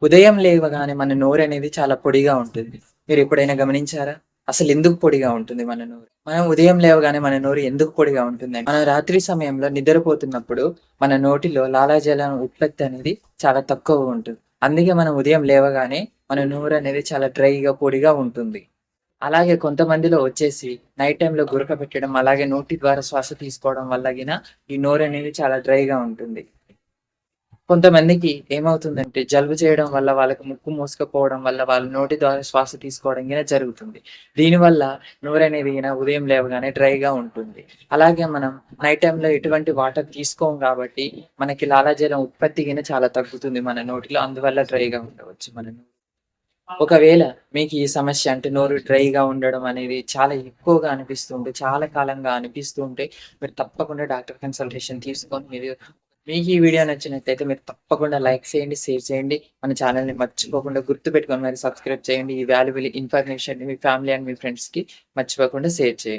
ఉదయం లేవగానే మన నోరనేది చాలా పొడిగా ఉంటుంది. మీరెప్పుడైనా గమనించారా? అసలెందుకు పొడిగా ఉంటుంది మన నోరు? మనం ఉదయం లేవగానే మన నోరు ఎందుకు పొడిగా ఉంటుందంటే, మనం రాత్రి సమయంలో నిద్రపోతున్నప్పుడు మన నోటిలో లాలాజలం ఉత్పత్తి అనేది చాలా తక్కువగా ఉంటుంది. అందుకే మనం ఉదయం లేవగానే మన నోరనేది చాలా డ్రైగా, పొడిగా ఉంటుంది. అలాగే కొంతమందిలో వచ్చేసి నైట్ టైమ్‌లో గురక పెట్టడం, అలాగే నోటి ద్వారా శ్వాస తీసుకోవడం వల్ల గిన ఈ నోరనేది చాలా డ్రైగా ఉంటుంది. కొంతమందికి ఏమవుతుందంటే జలుబు చేయడం వల్ల వాళ్ళకి ముక్కు మూసుకపోవడం వల్ల వాళ్ళు నోటి ద్వారా శ్వాస తీసుకోవడం గిన జరుగుతుంది. దీనివల్ల నోరనేది గిన ఉదయం లేవగానే డ్రైగా ఉంటుంది. అలాగే మనం నైట్ టైమ్‌లో ఎటువంటి వాటర్ తీసుకోము కాబట్టి మనకి లాలాజలం ఉత్పత్తి గిన చాలా తగ్గుతుంది మన నోటిలో. అందువల్ల డ్రైగా ఉండవచ్చు మన నోరు. ఒకవేళ మీకు ఈ సమస్య అంటే నోరు డ్రైగా ఉండడం అనేది చాలా ఎక్కువగా అనిపిస్తుంటే, చాలా కాలంగా అనిపిస్తూ ఉంటే మీరు తప్పకుండా డాక్టర్ కన్సల్టేషన్ తీసుకొని మీకు ఈ వీడియో నచ్చినట్టయితే మీరు తప్పకుండా లైక్ చేయండి, షేర్ చేయండి. మన ఛానెల్‌ని మర్చిపోకుండా గుర్తుపెట్టుకొని మరి సబ్స్క్రైబ్ చేయండి. ఈ వాల్యుబుల్ ఇన్ఫర్మేషన్‌ని మీ ఫ్యామిలీ అండ్ మీ ఫ్రెండ్స్‌కి మర్చిపోకుండా షేర్ చేయండి.